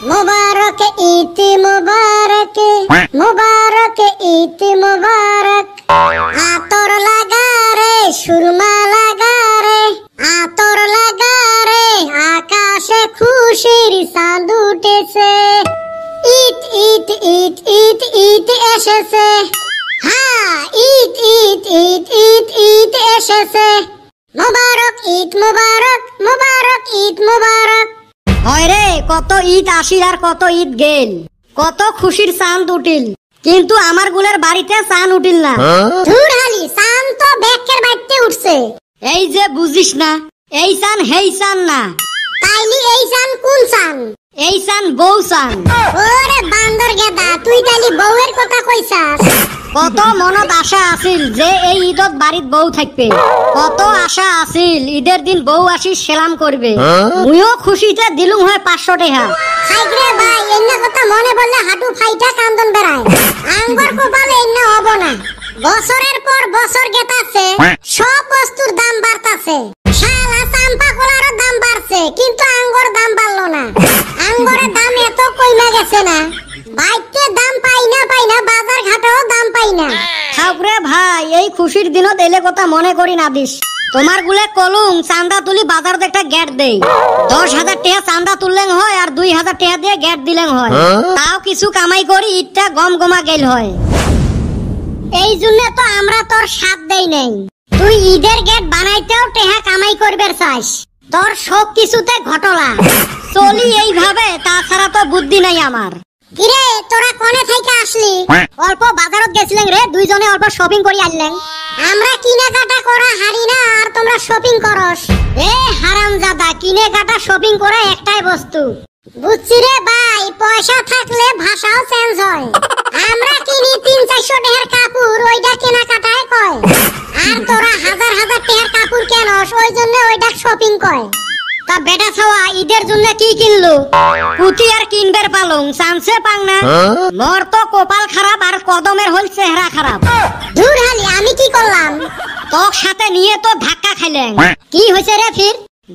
मुबारक ईद मुबारक मुबारक ईद मुबारक आतोर लगा रे सुरमा लगा रे आतोर लगा रे आकाशे खुशिर चाँद उठेছে ঈদ ঈদ ঈদ ঈদ ঈদ এসেছে হ্যাঁ ঈদ ঈদ ঈদ ঈদ ঈদ এসেছে মুবারক ঈদ মুবারক মুবারক ঈদ মুবারক হয় রে কত ঈদ আসিল আর কত ঈদ গেল কত খুশির চাঁদ উঠিল কিন্তু আমার গুলের বাড়িতে চাঁদ উঠিল না ধুর হালি চাঁদ তো বেকের বাইতে উঠছে এই যে বুঝিস না এই চাঁদ হেই চাঁদ না তাইলি এই চাঁদ কোন চাঁদ এই চাঁদ বউ চাঁদ ওরে বান্দর গেদা তুই তাইলি বউয়ের কথা কইছাস কত মনত আশা আছিল যে এই ঈদত বাড়িত বউ থাকবে কত আশা আছিল ঈদের দিন বউ আসি সেলাম করবে মুইও খুশিতে দিলুম হয় 500 টাকা হাইরে ভাই এন্না কথা মনে বললে হাঁটু ফাইটা কান্দন বেরায় আঙ্গর কপালে এন্না হবো না বছরের পর বছর গেতাছে সব বস্তুর দাম বাড়তাছে শালা চাম্পা কলার দাম বাড়ছে কিন্তু আঙ্গর দাম বাড়লো না আঙ্গরের দাম এত কইমা গেছে না বাইতে দাম পাই না বাজার ঘাটেও দাম পাই না খাওরে ভাই এই খুশির দিনত এলে কথা মনে করি না দিস তোমার গুলে কলুম চাঁদা তুলি বাজার একটা গেট দেই 10,000 টাকা চাঁদা তুললেন হয় আর 2,000 টাকা দিয়ে গেট দিলেন হয় তাও কিছু কামাই করি ঈদটা গমগমা গেল হয় এই জন্য তো আমরা তোর সাথ দেই নাই তুই ঈদের গেট বানাইতেও টাকা কামাই করবে চাস তোর সব কিছুতে ঘটলা চলি এইভাবে তাছাড়া তো বুদ্ধি নাই আমার কিরে তোরা কোনে থেকে আসলি অল্প বাজারত গেছিলেন রে দুইজনে অল্প শপিং করি আনলেন আমরা কিনে কাটা করা হারি না আর তোমরা শপিং করস এ হারামজাদা কিনে কাটা শপিং করা একটাই বস্তু বুঝছি রে ভাই পয়সা থাকলে ভাষাও চেঞ্জ হয় আমরা কিনি 300-400 টাকার কাপড় ওইটা কেনা কাটায় কয় আর তোরা হাজার হাজার টাকার কাপড় কেনস ওই জন্য ওইটা শপিং কয় তা বেটা ছাওয়া ঈদের জন্য কি কিনলো পুঁতি আর কিনবের পালং চান্সে পাং না মোর তো কপাল খারাপ আর কদমের হল চেহারা খারাপ দূর হালি আমি কি করলাম তোর সাথে নিয়ে তো ধাক্কা খাইলেন কি হইছে রে ফির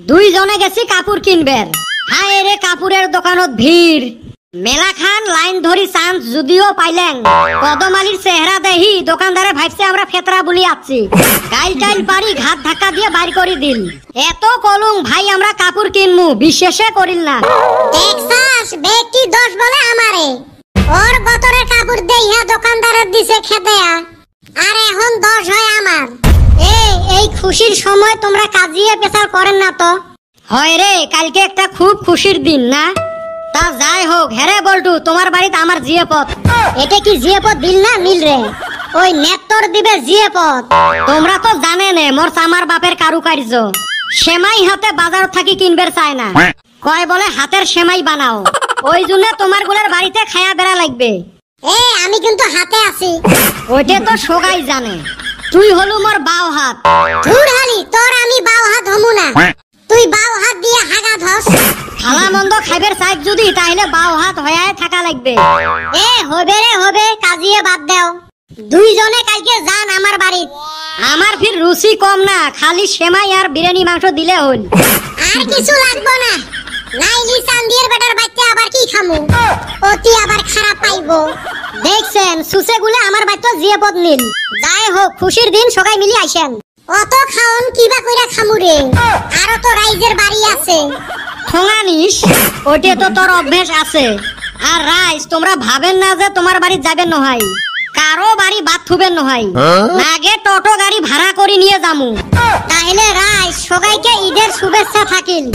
দুইজনে গেছি কাপড় কিনবের হায় রে কাপড়ের দোকানত ভিড় মেলা খান লাইন ধরি চান্স যদিও পাইলেন কদমালির চেহারা দেহি দোকানদারে ভাবছে আমরা ফেতরা বলি আছি গাইল পারি ঘাট ধাক্কা দিয়ে বাইর করে দিল এত কলুং ভাই আমরা কাপড় কিনমু বিশেষে করিল না টেক্সাস ব্যক্তি 10 বলে আমারে ওর বতরের কাপড় দেইয়া দোকানদারের দিছে খেদেয়া আর এখন 10 হয় আমার এই খুশির সময় তোমরা কাজিয়ে পেছাল করেন না তো হয় রে কালকে একটা খুব খুশির দিন না তা যাই হোক হেরে বলটু তোমার বাড়িতে আমার জিয়ে পথ এটা কি জিয়ে পথ দিল না মিল রে ওই নেত্তর দিবে জিয়ে পথ তোমরা তো জানে নে মোর আমার বাপের কারুকার্য সেমাই হাতে বাজার থাকি কিনবের চায় না কয় বলে হাতের সেমাই বানাও ওই জন্য তোমার গুলের বাড়িতে খায়া বেড়া লাগবে আমি কিন্তু হাতে আছি ওইটা তো সবাই জানে তুই হলু মোর বাও হাত ধুর হালি তোর আমি বাও হাত হমু না তুই বাও হাত দিয়ে হাগা ধস খালা মন্দ খাইবের চাই যদি তাহলে বাও হাত হয়ে থাকা লাগবে হবে রে হবে কাজিয়ে বাদ দাও দুইজনে কালকে যান আমার বাড়ি আমার ফির রুচি কম না খালি সেমাই আর বিরিয়ানি মাংস দিলে হল আর কিছু লাগবে না নাইলি চান্দির বেটার বাইতে আবার কি খামু অতি আবার খারাপ পাইবো দেখছেন সুসে গুলে আমার বাইতে জিয়ে পদ নিল যাই হোক খুশির দিন সবাই মিলি আইছেন অত খাওন কিবা কইরা খামু রে আর তো রাইজের বাড়ি আছে ঠোঙানিস ওইটা তো তোর অভ্যাস আছে আর রাইজ তোমরা ভাবেন না যে তোমার বাড়ি যাবেন নহয় কারো বাড়ি বাদ থুবেন নহয় আগে টোটো গাড়ি ভাড়া করে নিয়ে যামু তাহলে রাইজ সবাইকে ঈদের শুভেচ্ছা থাকিল।